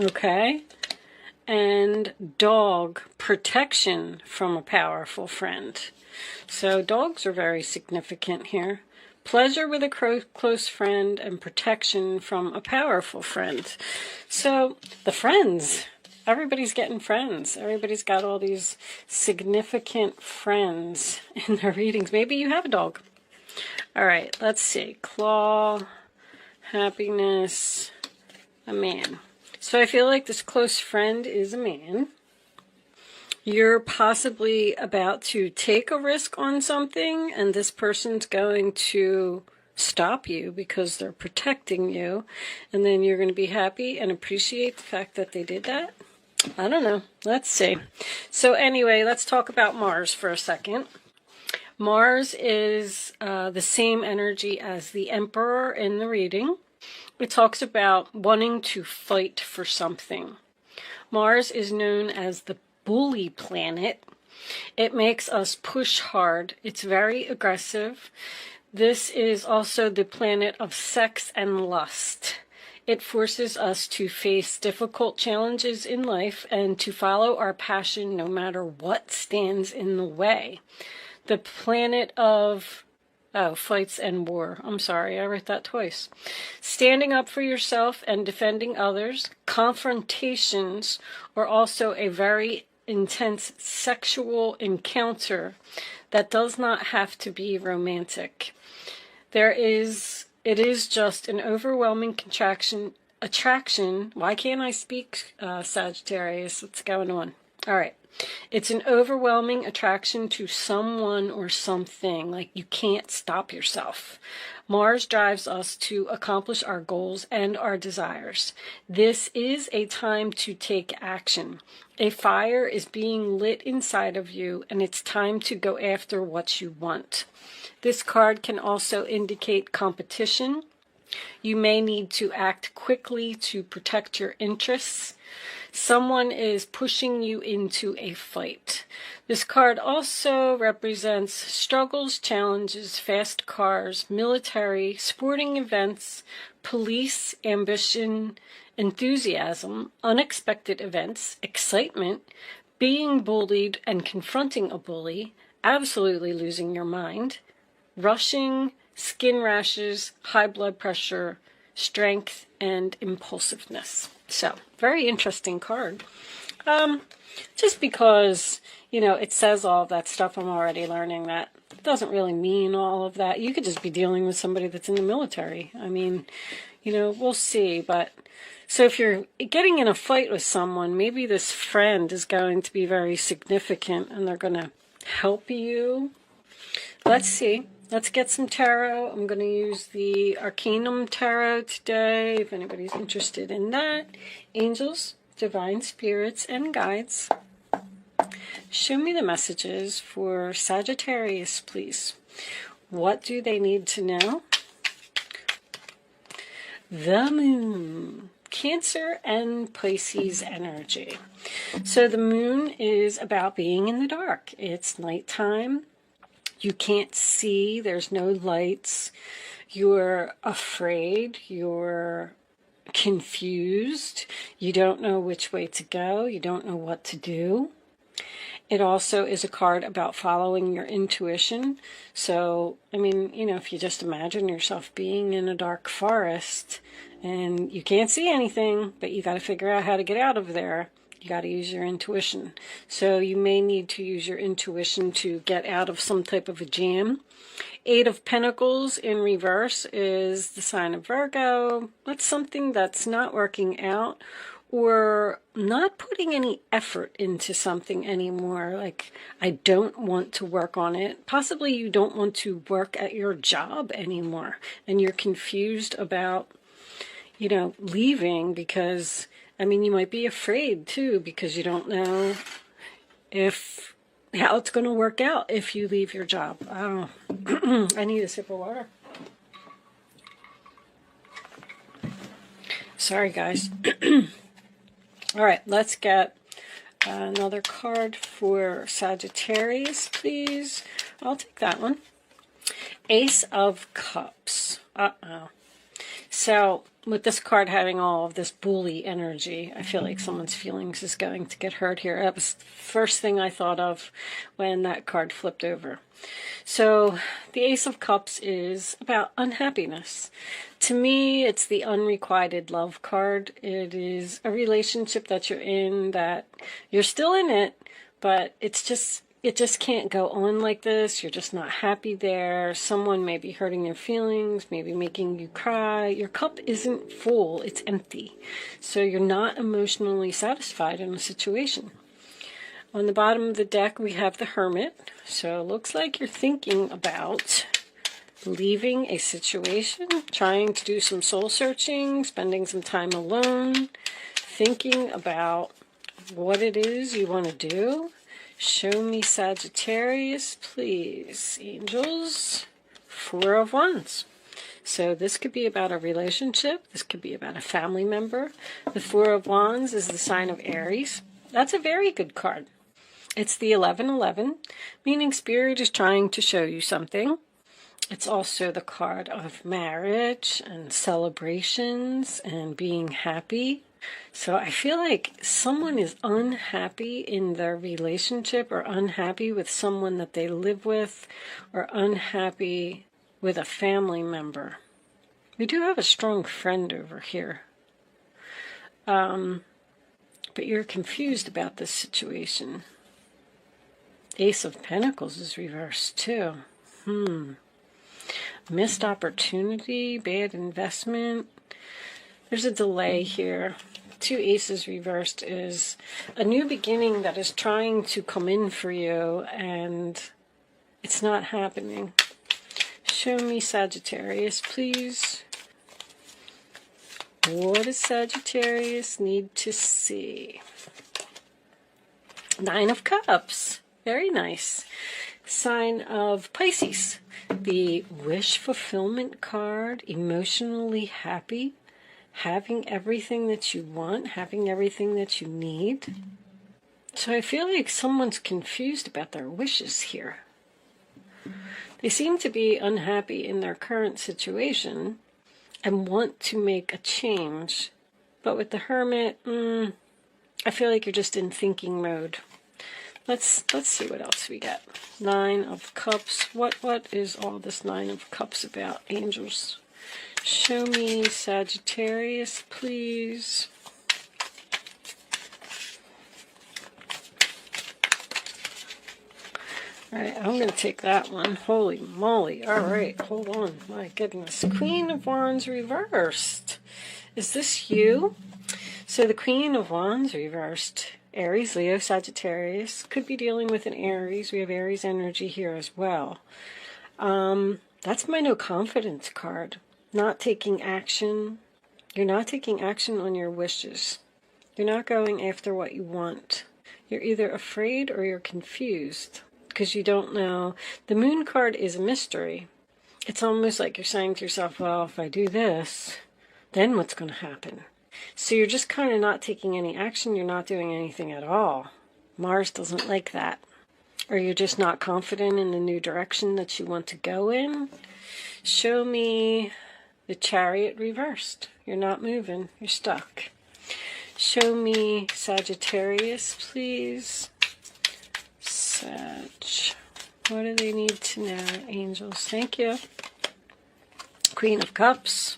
Okay. And dog, protection from a powerful friend. So dogs are very significant here. Pleasure with a close friend and protection from a powerful friend. So the friends, everybody's getting friends. Everybody's got all these significant friends in their readings. Maybe you have a dog. All right, let's see. Claw, happiness, a man. So I feel like this close friend is a man. You're possibly about to take a risk on something, and this person's going to stop you because they're protecting you, and then you're going to be happy and appreciate the fact that they did that. I don't know. Let's see. So anyway, let's talk about Mars for a second. Mars is the same energy as the Emperor in the reading. It talks about wanting to fight for something. Mars is known as the bully planet. It makes us push hard. It's very aggressive. This is also the planet of sex and lust. It forces us to face difficult challenges in life and to follow our passion no matter what stands in the way. The planet of fights and war. I'm sorry, I wrote that twice. Standing up for yourself and defending others. Confrontations are also a very intense sexual encounter that does not have to be romantic. It is just an overwhelming attraction. Why can't I speak, Sagittarius? What's going on? All right. It's an overwhelming attraction to someone or something. Like you can't stop yourself. Mars drives us to accomplish our goals and our desires. This is a time to take action. A fire is being lit inside of you, and it's time to go after what you want. This card can also indicate competition. You may need to act quickly to protect your interests. Someone is pushing you into a fight. This card also represents struggles, challenges, fast cars, military, sporting events, police, ambition, enthusiasm, unexpected events, excitement, being bullied and confronting a bully, absolutely losing your mind, rushing, skin rashes, high blood pressure, strength, and impulsiveness. So, very interesting card. Just because, it says all of that stuff, I'm already learning that it doesn't really mean all of that. You could just be dealing with somebody that's in the military. I mean, we'll see. But so if you're getting in a fight with someone, maybe this friend is going to be very significant and they're going to help you. Let's see. Let's get some tarot. I'm going to use the Arcanum Tarot today, if anybody's interested in that. Angels, divine spirits, and guides. Show me the messages for Sagittarius, please. What do they need to know? The Moon. Cancer and Pisces energy. So the moon is about being in the dark. It's nighttime. You can't see, there's no lights, you're afraid, you're confused, you don't know which way to go, you don't know what to do. It also is a card about following your intuition. So, if you just imagine yourself being in a dark forest and you can't see anything, but you got to figure out how to get out of there. You got to use your intuition. So you may need to use your intuition to get out of some type of a jam. Eight of Pentacles in reverse is the sign of Virgo. That's something that's not working out or not putting any effort into something anymore. Like, I don't want to work on it. Possibly you don't want to work at your job anymore. And you're confused about, leaving because... you might be afraid, too, because you don't know how it's going to work out if you leave your job. I don't know. I need a sip of water. Sorry, guys. All right, let's get another card for Sagittarius, please. I'll take that one. Ace of Cups. Uh-oh. So with this card having all of this bully energy, I feel like someone's feelings is going to get hurt here. That was the first thing I thought of when that card flipped over. So the Ace of Cups is about unhappiness. To me, it's the unrequited love card. It is a relationship that you're in, that you're still in it, but it just can't go on like this. You're just not happy there. Someone may be hurting your feelings, maybe making you cry. Your cup isn't full, it's empty. So you're not emotionally satisfied in a situation. On the bottom of the deck, we have the Hermit. So it looks like you're thinking about leaving a situation, trying to do some soul searching, spending some time alone, thinking about what it is you want to do. Show me Sagittarius, please. Angels, Four of Wands. So this could be about a relationship. This could be about a family member. The Four of Wands is the sign of Aries. That's a very good card. It's the 1111, meaning Spirit is trying to show you something. It's also the card of marriage and celebrations and being happy. So I feel like someone is unhappy in their relationship, or unhappy with someone that they live with, or unhappy with a family member. We do have a strong friend over here. But you're confused about this situation. Ace of Pentacles is reversed too. Missed opportunity, bad investment. There's a delay here. Two aces reversed is a new beginning that is trying to come in for you, and it's not happening. Show me Sagittarius, please. What does Sagittarius need to see? Nine of Cups. Very nice. Sign of Pisces. The wish fulfillment card, emotionally happy, having everything that you want, having everything that you need. So I feel like someone's confused about their wishes here. They seem to be unhappy in their current situation and want to make a change. But with the Hermit, I feel like you're just in thinking mode. Let's see what else we got. Nine of Cups. What is all this Nine of Cups about, angels? Show me Sagittarius, please. All right, I'm going to take that one. Holy moly. All right, hold on. My goodness. Queen of Wands reversed. Is this you? So the Queen of Wands reversed. Aries, Leo, Sagittarius. Could be dealing with an Aries. We have Aries energy here as well. That's my no confidence card. Not taking action. You're not taking action on your wishes. You're not going after what you want. You're either afraid or you're confused because you don't know. The Moon card is a mystery. It's almost like you're saying to yourself, well, if I do this, then what's going to happen? So you're just kind of not taking any action. You're not doing anything at all. Mars doesn't like that. Or you're just not confident in the new direction that you want to go in. Show me the Chariot reversed. You're not moving. You're stuck. Show me Sagittarius, please. Sag. What do they need to know, angels? Thank you. Queen of Cups.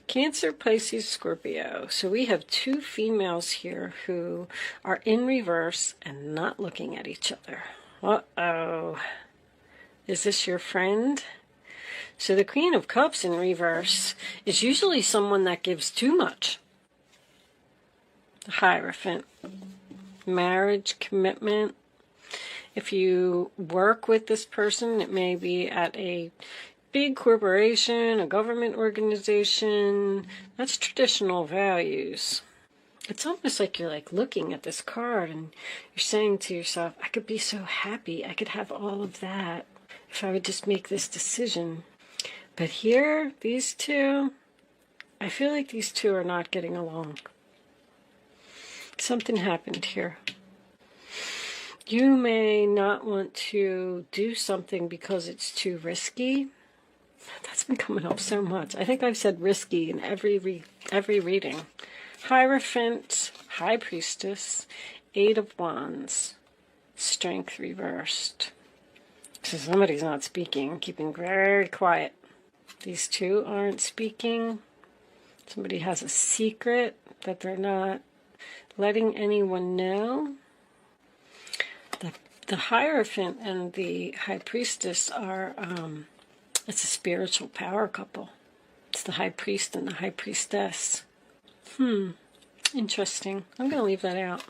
Cancer, Pisces, Scorpio. So we have two females here who are in reverse and not looking at each other. Uh-oh. Is this your friend? So the Queen of Cups in reverse is usually someone that gives too much. The Hierophant. Marriage, commitment. If you work with this person, it may be at a big corporation, a government organization. That's traditional values. It's almost like you're like looking at this card and you're saying to yourself, I could be so happy. I could have all of that if I would just make this decision. But here, these two, I feel like these two are not getting along. Something happened here. You may not want to do something because it's too risky. That's been coming up so much. I think I've said risky in every reading. Hierophant, High Priestess, Eight of Wands, Strength reversed. So somebody's not speaking, keeping very quiet. These two aren't speaking. Somebody has a secret that they're not letting anyone know. The Hierophant and the High Priestess are, it's a spiritual power couple. It's the High Priest and the High Priestess. Interesting. I'm going to leave that out.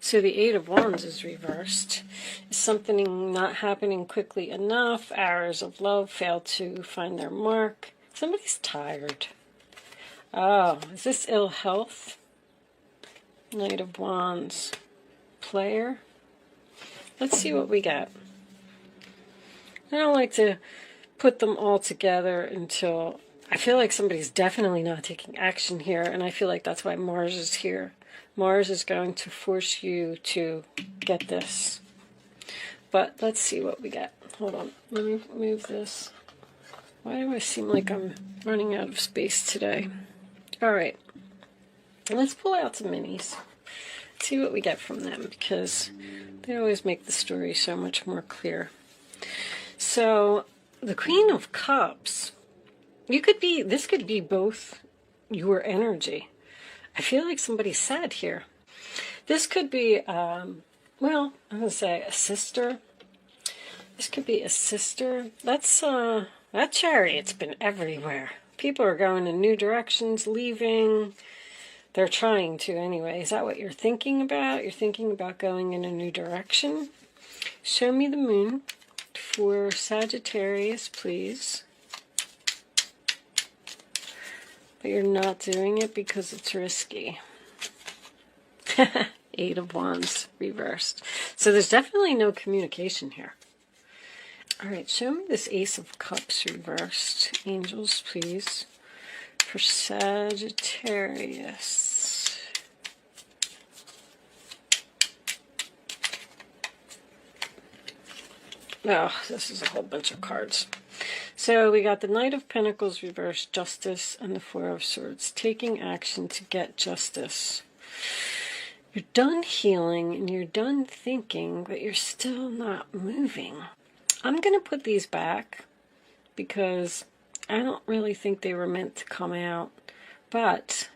So the Eight of Wands is reversed. Is something not happening quickly enough? Arrows of love fail to find their mark. Somebody's tired. Oh, is this ill health? Knight of Wands. Player. Let's see what we got. I don't like to put them all together until I feel like somebody's definitely not taking action here, and I feel like that's why Mars is here. Mars is going to force you to get this. But let's see what we get. Hold on. Let me move this. Why do I seem like I'm running out of space today? All right. Let's pull out some minis. See what we get from them, because they always make the story so much more clear. So, the Queen of Cups, this could be both your energy. I feel like somebody's sad here. This could be, well, I'm going to say a sister. This could be a sister. That Chariot's been everywhere. People are going in new directions, leaving. They're trying to anyway. Is that what you're thinking about? You're thinking about going in a new direction? Show me the moon for Sagittarius, please. But you're not doing it because it's risky. Eight of Wands reversed. So there's definitely no communication here. All right, show me this Ace of Cups reversed. Angels, please. For Sagittarius. Oh, this is a whole bunch of cards. So we got the Knight of Pentacles reversed, Justice, and the Four of Swords. Taking action to get justice. You're done healing and you're done thinking, but you're still not moving. I'm going to put these back because I don't really think they were meant to come out, but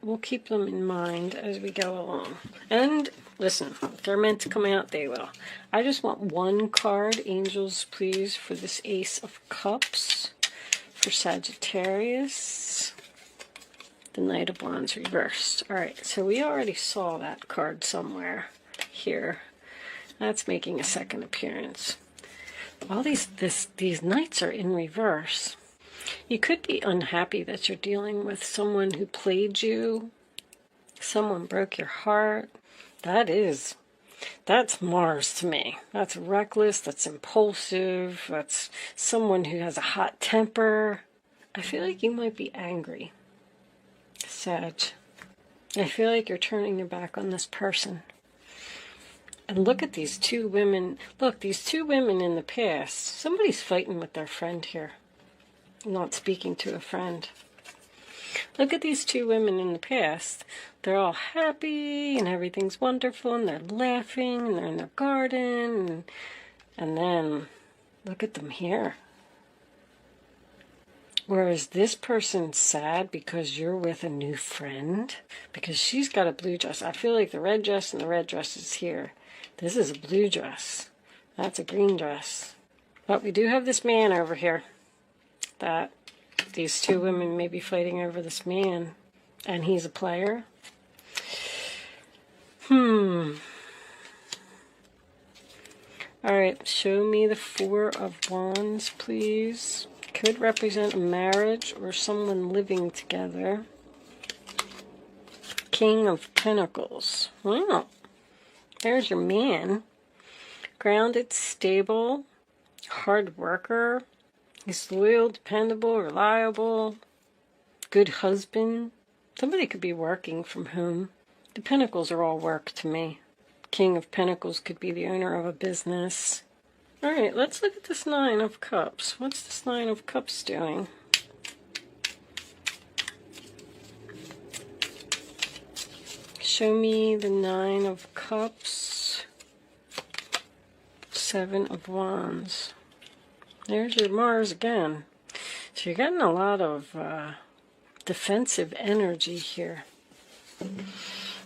we'll keep them in mind as we go along. And listen, if they're meant to come out, they will. I just want one card, Angels, please, for this Ace of Cups for Sagittarius. The Knight of Wands reversed. All right, so we already saw that card somewhere here. That's making a second appearance. All these knights are in reverse. You could be unhappy that you're dealing with someone who played you. Someone broke your heart. That's Mars to me. That's reckless, that's impulsive, that's someone who has a hot temper. I feel like you might be angry, Sag. I feel like you're turning your back on this person. And look at these two women. Look, these two women in the past. Somebody's fighting with their friend here. Not speaking to a friend. Look at these two women in the past. They're all happy and everything's wonderful and they're laughing and they're in their garden. And then look at them here. Whereas this person's sad because you're with a new friend. Because she's got a blue dress. I feel like the red dress and the red dress is here. This is a blue dress. That's a green dress. But we do have this man over here. That these two women may be fighting over this man. And he's a player. Alright, show me the Four of Wands, please. Could represent a marriage or someone living together. King of Pentacles. Wow. There's your man. Grounded, stable, hard worker. He's loyal, dependable, reliable, good husband. Somebody could be working from home. The Pentacles are all work to me. King of Pentacles could be the owner of a business. All right, let's look at this Nine of Cups. What's this Nine of Cups doing? Show me the Nine of Cups. Seven of Wands. There's your Mars again. So you're getting a lot of defensive energy here.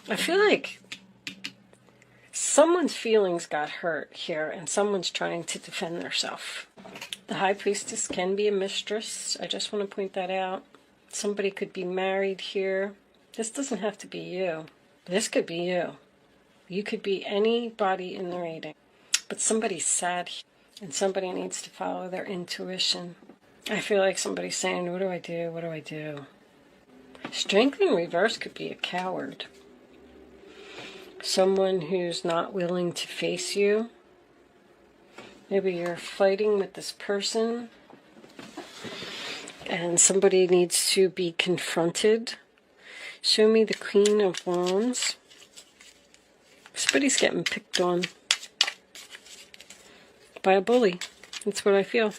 I feel like someone's feelings got hurt here and someone's trying to defend themselves. The High Priestess can be a mistress. I just want to point that out. Somebody could be married here. This doesn't have to be you. This could be you. You could be anybody in the reading. But somebody's sad here, and somebody needs to follow their intuition. I feel like somebody's saying, what do I do? What do I do? Strength in reverse could be a coward. Someone who's not willing to face you. Maybe you're fighting with this person and somebody needs to be confronted. Show me the Queen of Wands. Somebody's getting picked on by a bully. That's what I feel.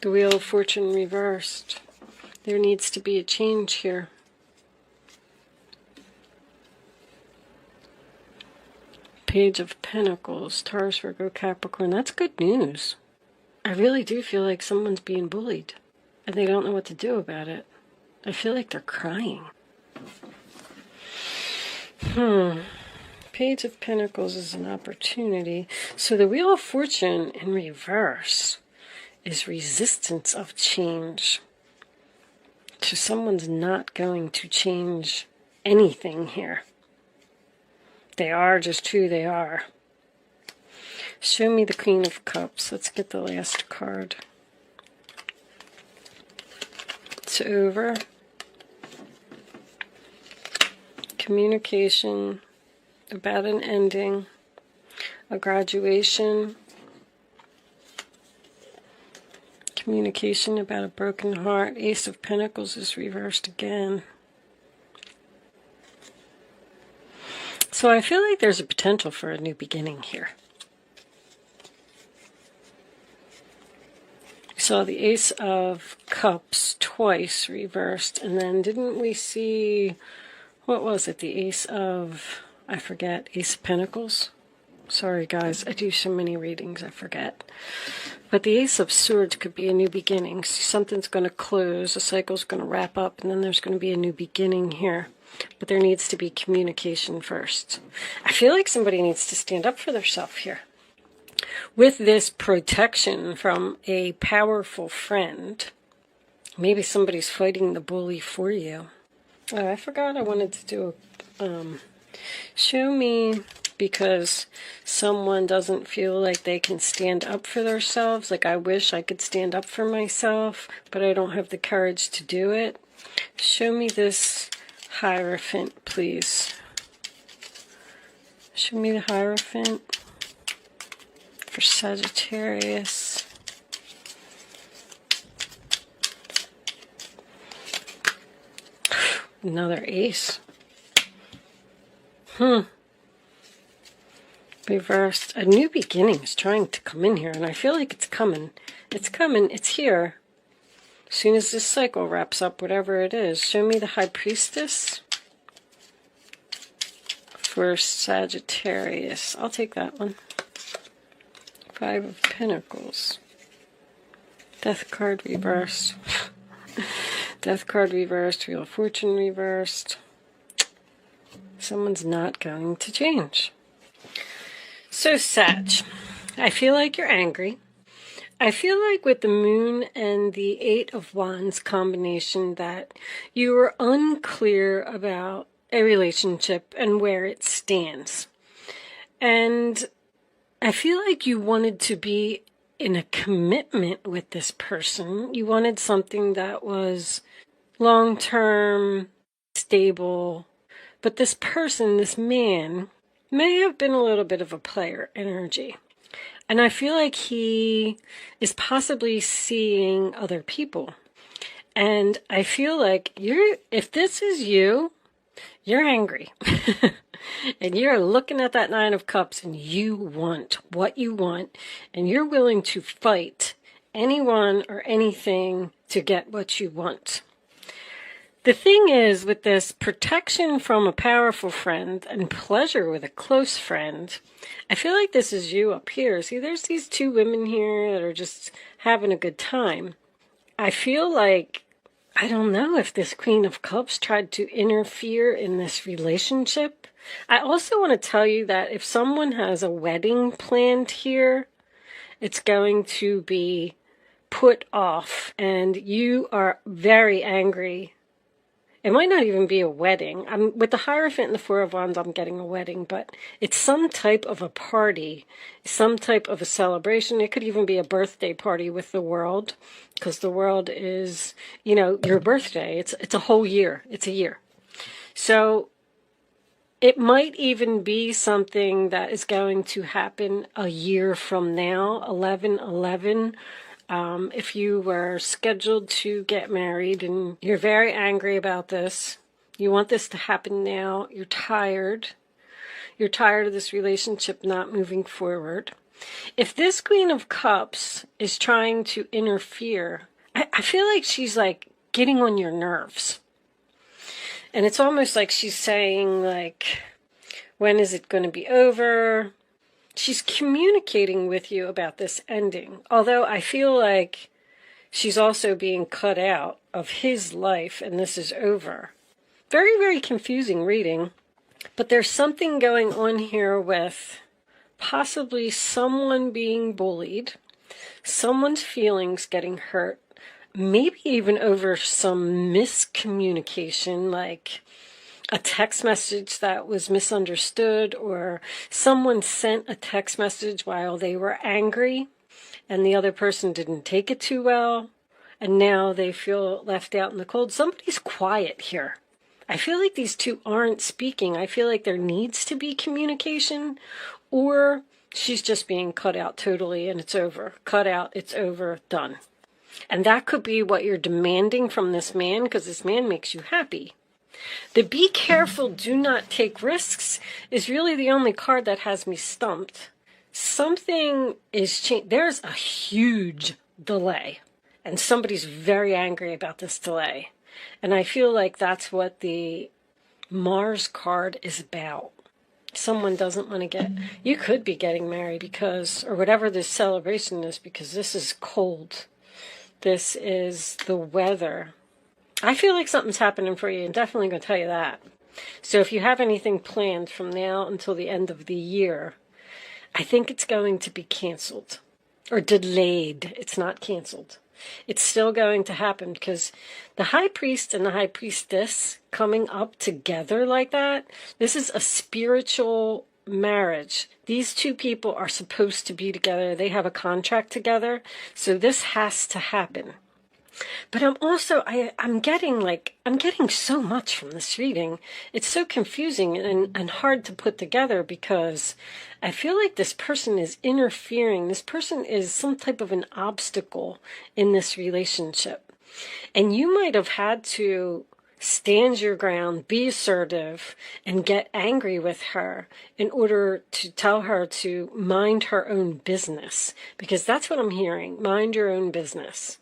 The Wheel of Fortune reversed. There needs to be a change here. Page of Pentacles, Taurus, Virgo, Capricorn. That's good news. I really do feel like someone's being bullied and they don't know what to do about it. I feel like they're crying. Page of Pentacles is an opportunity. So the Wheel of Fortune in reverse is resistance of change. So someone's not going to change anything here. They are just who they are. Show me the Queen of Cups. Let's get the last card. It's over. Communication about an ending, a graduation, communication about a broken heart. Ace of Pentacles is reversed again. So I feel like there's a potential for a new beginning here. We saw the Ace of Cups twice reversed, and then didn't we see, what was it, the Ace of, I forget, Ace of Pentacles? Sorry guys, I do so many readings, I forget. But the Ace of Swords could be a new beginning. Something's going to close, a cycle's going to wrap up, and then there's going to be a new beginning here. But there needs to be communication first. I feel like somebody needs to stand up for themselves here. With this protection from a powerful friend, maybe somebody's fighting the bully for you. Oh, I forgot I wanted to do a... show me, because someone doesn't feel like they can stand up for themselves. Like, I wish I could stand up for myself, but I don't have the courage to do it. Show me this Hierophant, please. Show me the Hierophant for Sagittarius. Another ace. Reversed. A new beginning is trying to come in here, and I feel like it's coming. It's coming. It's here. As soon as this cycle wraps up, whatever it is. Show me the High Priestess for Sagittarius. I'll take that one. Five of Pentacles. Death card reversed. Death card reversed. Wheel of Fortune reversed. Someone's not going to change. So, Sag, I feel like you're angry. I feel like with the Moon and the Eight of Wands combination that you were unclear about a relationship and where it stands. And I feel like you wanted to be in a commitment with this person. You wanted something that was long-term, stable. But this person, this man, may have been a little bit of a player energy. And I feel like he is possibly seeing other people. And I feel like if this is you, You're angry. And you're looking at that Nine of Cups and you want what you want. And you're willing to fight anyone or anything to get what you want. The thing is, with this protection from a powerful friend and pleasure with a close friend, I feel like this is you up here. See, there's these two women here that are just having a good time. I feel like, I don't know if this Queen of Cups tried to interfere in this relationship. I also want to tell you that if someone has a wedding planned here, it's going to be put off and you are very angry. It might not even be a wedding. With the Hierophant and the Four of Wands, I'm getting a wedding, but it's some type of a party, some type of a celebration. It could even be a birthday party with the world, because the world is, you know, your birthday. It's a whole year. It's a year. So it might even be something that is going to happen a year from now, 11/11. If you were scheduled to get married and you're very angry about this, you want this to happen now, you're tired of this relationship not moving forward. If this Queen of Cups is trying to interfere, I feel like she's like getting on your nerves. And it's almost like she's saying, like, when is it going to be over? She's communicating with you about this ending, although I feel like she's also being cut out of his life and this is over. Very, very confusing reading, but there's something going on here with possibly someone being bullied, someone's feelings getting hurt, maybe even over some miscommunication, like a text message that was misunderstood, or someone sent a text message while they were angry and the other person didn't take it too well, and now they feel left out in the cold. Somebody's quiet here. I feel like these two aren't speaking. I feel like there needs to be communication, or she's just being cut out totally and it's over. Cut out, it's over, done. And that could be what you're demanding from this man, because this man makes you happy. The be careful, do not take risks is really the only card that has me stumped. Something is changed. There's a huge delay, and somebody's very angry about this delay. And I feel like that's what the Mars card is about. Someone doesn't want to get, you could be getting married because, or whatever this celebration is, because this is cold. This is the weather. I feel like something's happening for you. I'm definitely going to tell you that. So if you have anything planned from now until the end of the year, I think it's going to be canceled or delayed. It's not canceled. It's still going to happen, because the High Priest and the High Priestess coming up together like that, this is a spiritual marriage. These two people are supposed to be together. They have a contract together. So this has to happen. But I'm also, I'm getting so much from this reading. It's so confusing and hard to put together, because I feel like this person is interfering. This person is some type of an obstacle in this relationship. And you might have had to stand your ground, be assertive, and get angry with her in order to tell her to mind her own business. Because that's what I'm hearing, mind your own business.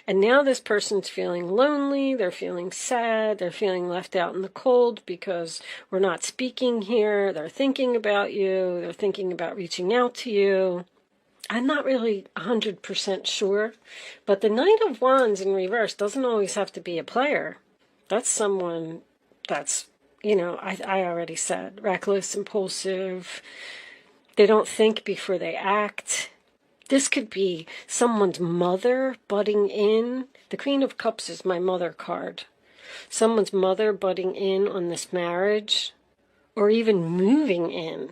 And now this person's feeling lonely, they're feeling sad, they're feeling left out in the cold because we're not speaking here, they're thinking about you, they're thinking about reaching out to you. I'm not really 100% sure, but the Knight of Wands in reverse doesn't always have to be a player. That's someone that's, you know, I already said, reckless, impulsive, they don't think before they act. This could be someone's mother butting in. The Queen of Cups is my mother card. Someone's mother butting in on this marriage, or even moving in.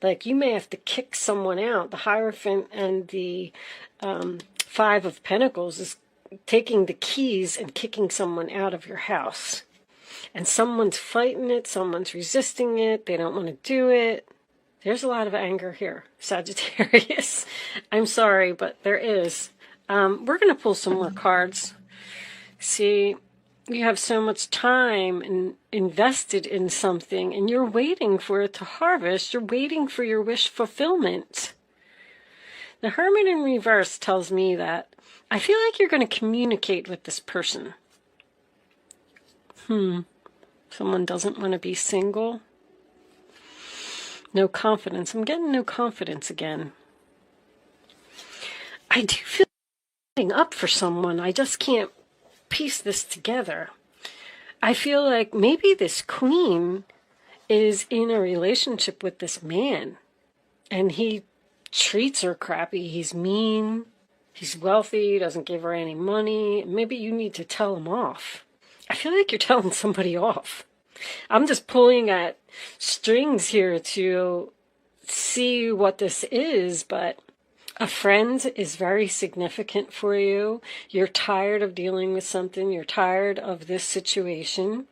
Like, you may have to kick someone out. The Hierophant and the Five of Pentacles is taking the keys and kicking someone out of your house. And someone's fighting it, someone's resisting it, they don't want to do it. There's a lot of anger here, Sagittarius. I'm sorry, but there is. We're going to pull some more cards. See, you have so much time invested in something, and you're waiting for it to harvest. You're waiting for your wish fulfillment. The Hermit in reverse tells me that I feel like you're going to communicate with this person. Someone doesn't want to be single. No confidence. I'm getting no confidence again. I do feel like up for someone. I just can't piece this together. I feel like maybe this queen is in a relationship with this man, and he treats her crappy. He's mean. He's wealthy. Doesn't give her any money. Maybe you need to tell him off. I feel like you're telling somebody off. I'm just pulling at strings here to see what this is, but a friend is very significant for you. You're tired of dealing with something. You're tired of this situation.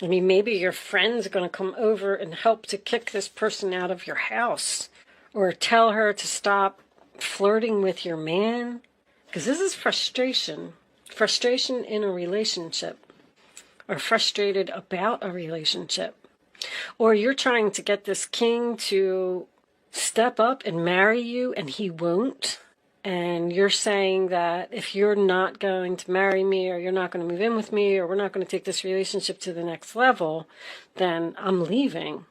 I mean, maybe your friend's going to come over and help to kick this person out of your house, or tell her to stop flirting with your man. Because this is frustration. Frustration in a relationship. Or frustrated about a relationship. Or you're trying to get this king to step up and marry you, and he won't. And you're saying that if you're not going to marry me, or you're not going to move in with me, or we're not going to take this relationship to the next level, then I'm leaving.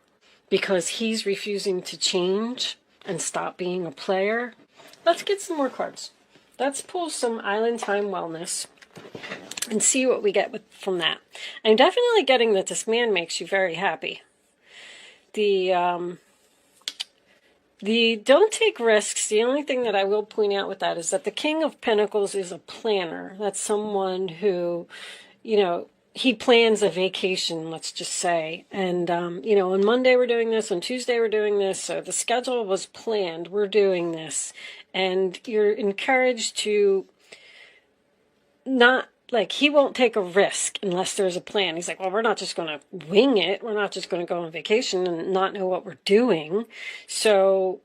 Because he's refusing to change and stop being a player. Let's get some more cards. Let's pull some Island Time Wellness and see what we get from that. I'm definitely getting that this man makes you very happy. The don't take risks. The only thing that I will point out with that is that the King of Pentacles is a planner. That's someone who, he plans a vacation, let's just say. And, on Monday we're doing this, on Tuesday we're doing this. So the schedule was planned. We're doing this. And you're encouraged to not, he won't take a risk unless there's a plan. He's like, well, we're not just going to wing it. We're not just going to go on vacation and not know what we're doing. So,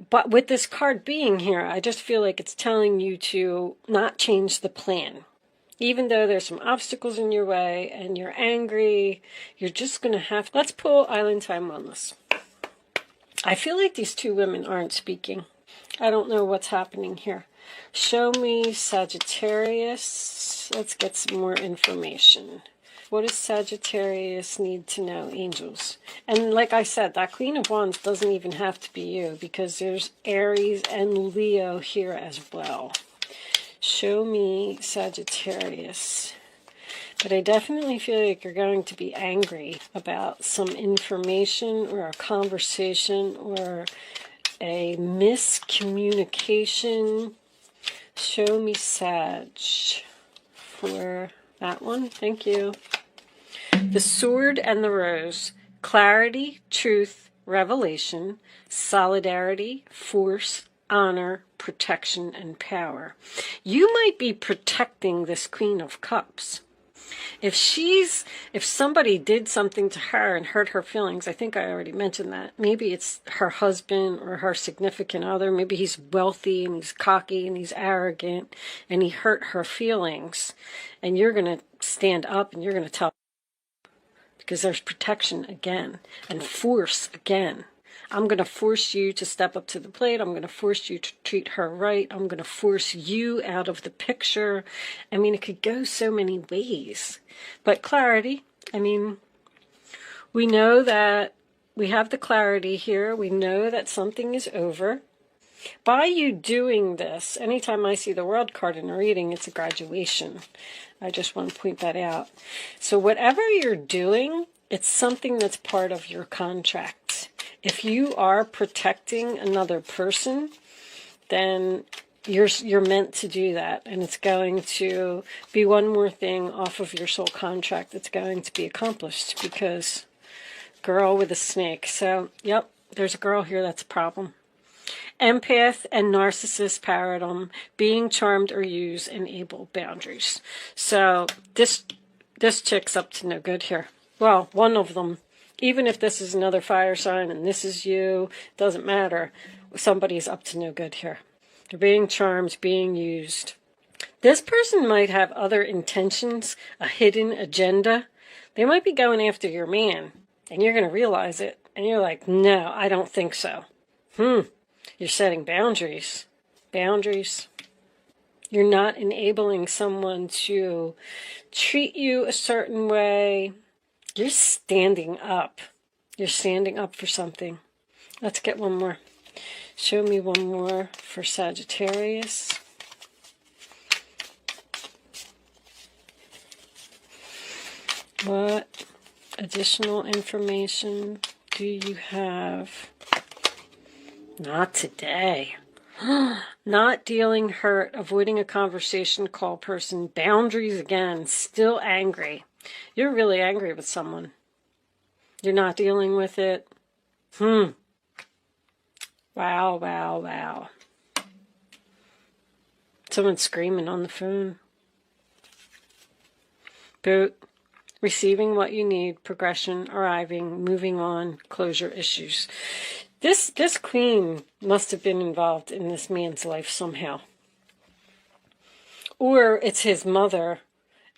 but with this card being here, I just feel like it's telling you to not change the plan. Even though there's some obstacles in your way and you're angry, you're just going to have... Let's pull Island Time Wellness. I feel like these two women aren't speaking. I don't know what's happening here. Show me Sagittarius. Let's get some more information. What does Sagittarius need to know, angels? And like I said, that Queen of Wands doesn't even have to be you, because there's Aries and Leo here as well. Show me Sagittarius. But I definitely feel like you're going to be angry about some information or a conversation or a miscommunication. Show me Sag for that one. Thank you. The Sword and the Rose. Clarity, truth, revelation, solidarity, force, honor, protection, and power. You might be protecting this Queen of Cups. If somebody did something to her and hurt her feelings, I think I already mentioned that. Maybe it's her husband or her significant other. Maybe he's wealthy and he's cocky and he's arrogant and he hurt her feelings. And you're going to stand up and you're going to tell, because there's protection again and force again. I'm going to force you to step up to the plate. I'm going to force you to treat her right. I'm going to force you out of the picture. I mean, it could go so many ways. But clarity, I mean, we know that we have the clarity here. We know that something is over. By you doing this, anytime I see the World card in a reading, it's a graduation. I just want to point that out. So whatever you're doing, it's something that's part of your contract. If you are protecting another person, then you're meant to do that. And it's going to be one more thing off of your soul contract that's going to be accomplished, because girl with a snake. So, yep, there's a girl here that's a problem. Empath and narcissist paradigm, being charmed or used, enable boundaries. So this chick's up to no good here. Well, one of them. Even if this is another fire sign and this is you, doesn't matter. Somebody's up to no good here. They're being charmed, being used. This person might have other intentions, a hidden agenda. They might be going after your man, and you're going to realize it. And you're like, no, I don't think so. You're setting boundaries. Boundaries. You're not enabling someone to treat you a certain way. You're standing up. You're standing up for something. Let's get one more. Show me one more for Sagittarius. What additional information do you have? Not today. Not dealing hurt, avoiding a conversation, call person, boundaries again, still angry. You're really angry with someone. You're not dealing with it. Wow, wow, wow. Someone's screaming on the phone. Boot. Receiving what you need, progression, arriving, moving on, closure issues. This queen must have been involved in this man's life somehow. Or it's his mother,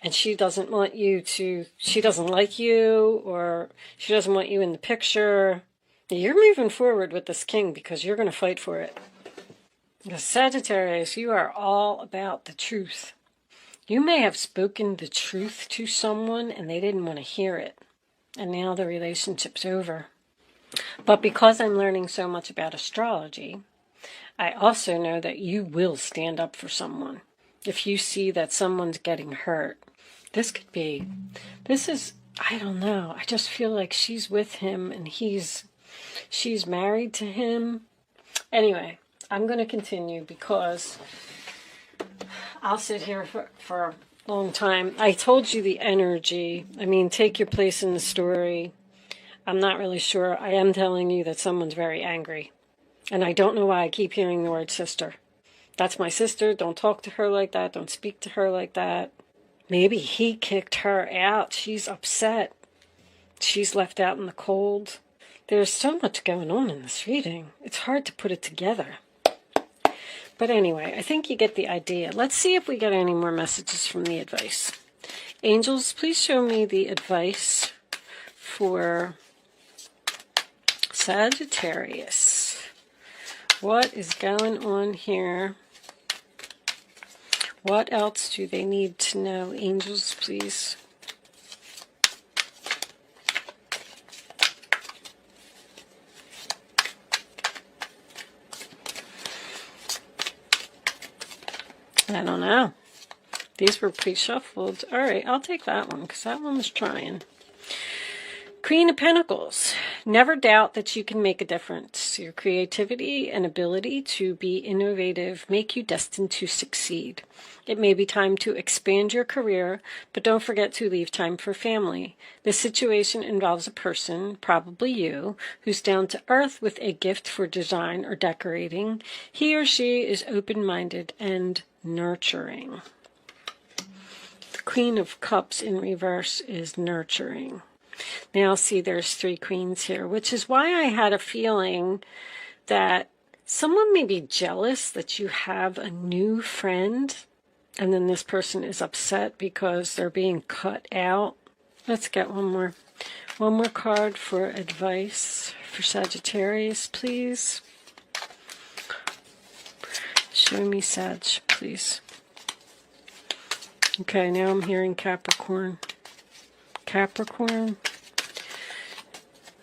and she doesn't want you to, she doesn't like you, or she doesn't want you in the picture. You're moving forward with this king because you're going to fight for it. Because Sagittarius, you are all about the truth. You may have spoken the truth to someone and they didn't want to hear it. And now the relationship's over. But because I'm learning so much about astrology, I also know that you will stand up for someone. If you see that someone's getting hurt, this is, I don't know. I just feel like she's with him and she's married to him. Anyway, I'm going to continue because I'll sit here for a long time. I told you the energy. I mean, take your place in the story. I'm not really sure. I am telling you that someone's very angry. And I don't know why I keep hearing the word sister. That's my sister. Don't talk to her like that. Don't speak to her like that. Maybe he kicked her out. She's upset. She's left out in the cold. There's so much going on in this reading. It's hard to put it together. But anyway, I think you get the idea. Let's see if we get any more messages from the advice. Angels, please show me the advice for Sagittarius. What is going on here? What else do they need to know? Angels, please. I don't know. These were pre-shuffled. All right, I'll take that one because that one was trying. Queen of Pentacles. Never doubt that you can make a difference. Your creativity and ability to be innovative make you destined to succeed. It may be time to expand your career, but don't forget to leave time for family. This situation involves a person, probably you, who's down to earth with a gift for design or decorating. He or she is open-minded and nurturing. The Queen of Cups in reverse is nurturing. Now see, there's 3 queens here, which is why I had a feeling that someone may be jealous that you have a new friend, and then this person is upset because they're being cut out. Let's get one more card for advice for Sagittarius, please. Show me Sag, please. Okay, now I'm hearing Capricorn. Capricorn.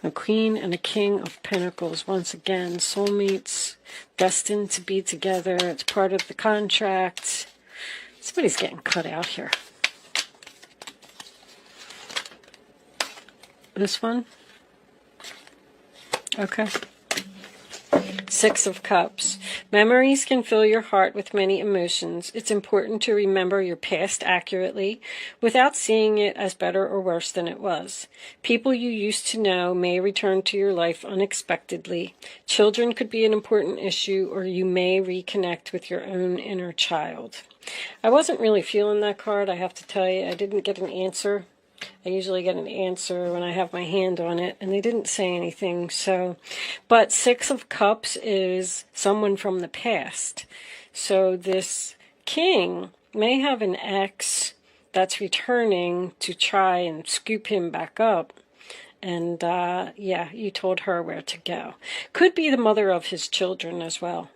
A Queen and a King of Pentacles. Once again, soulmates, destined to be together. It's part of the contract. Somebody's getting cut out here. This one? Okay. 6 of Cups. Memories can fill your heart with many emotions. It's important to remember your past accurately without seeing it as better or worse than it was. People you used to know may return to your life unexpectedly. Children could be an important issue, or you may reconnect with your own inner child. I wasn't really feeling that card, I have to tell you. I didn't get an answer. I usually get an answer when I have my hand on it, and they didn't say anything. So, but 6 of Cups is someone from the past. So this king may have an ex that's returning to try and scoop him back up. And yeah, you told her where to go. Could be the mother of his children as well.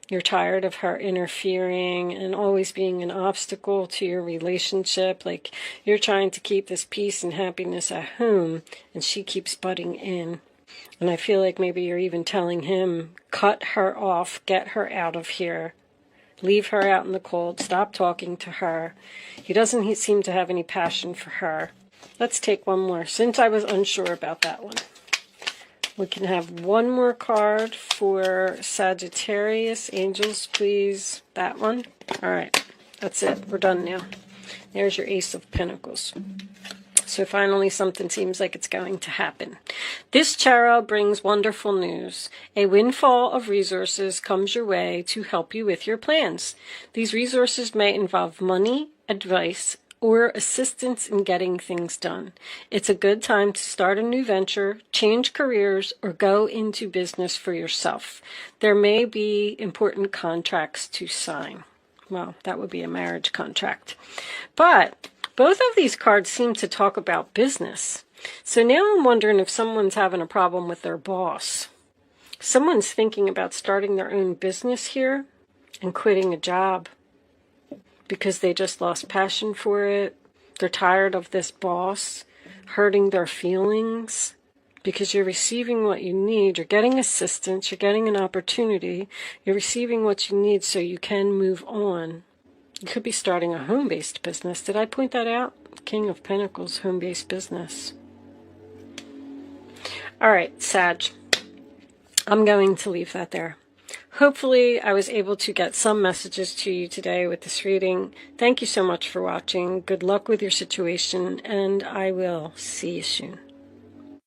You're tired of her interfering and always being an obstacle to your relationship. Like, you're trying to keep this peace and happiness at home, and she keeps butting in. And I feel like maybe you're even telling him, cut her off, get her out of here. Leave her out in the cold. Stop talking to her. He doesn't seem to have any passion for her. Let's take one more, since I was unsure about that one. We can have one more card for Sagittarius. Angels, please. That one. All right. That's it. We're done now. There's your Ace of Pentacles. So finally something seems like it's going to happen. This tarot brings wonderful news. A windfall of resources comes your way to help you with your plans. These resources may involve money, advice, or assistance in getting things done. It's a good time to start a new venture, change careers, or go into business for yourself. There may be important contracts to sign. Well, that would be a marriage contract. But both of these cards seem to talk about business. So now I'm wondering if someone's having a problem with their boss. Someone's thinking about starting their own business here and quitting a job, because they just lost passion for it. They're tired of this boss hurting their feelings, because you're receiving what you need. You're getting assistance. You're getting an opportunity. You're receiving what you need so you can move on. You could be starting a home-based business. Did I point that out? King of Pentacles, home-based business. All right, Sag. I'm going to leave that there. Hopefully I was able to get some messages to you today with this reading. Thank you so much for watching. Good luck with your situation, and I will see you soon.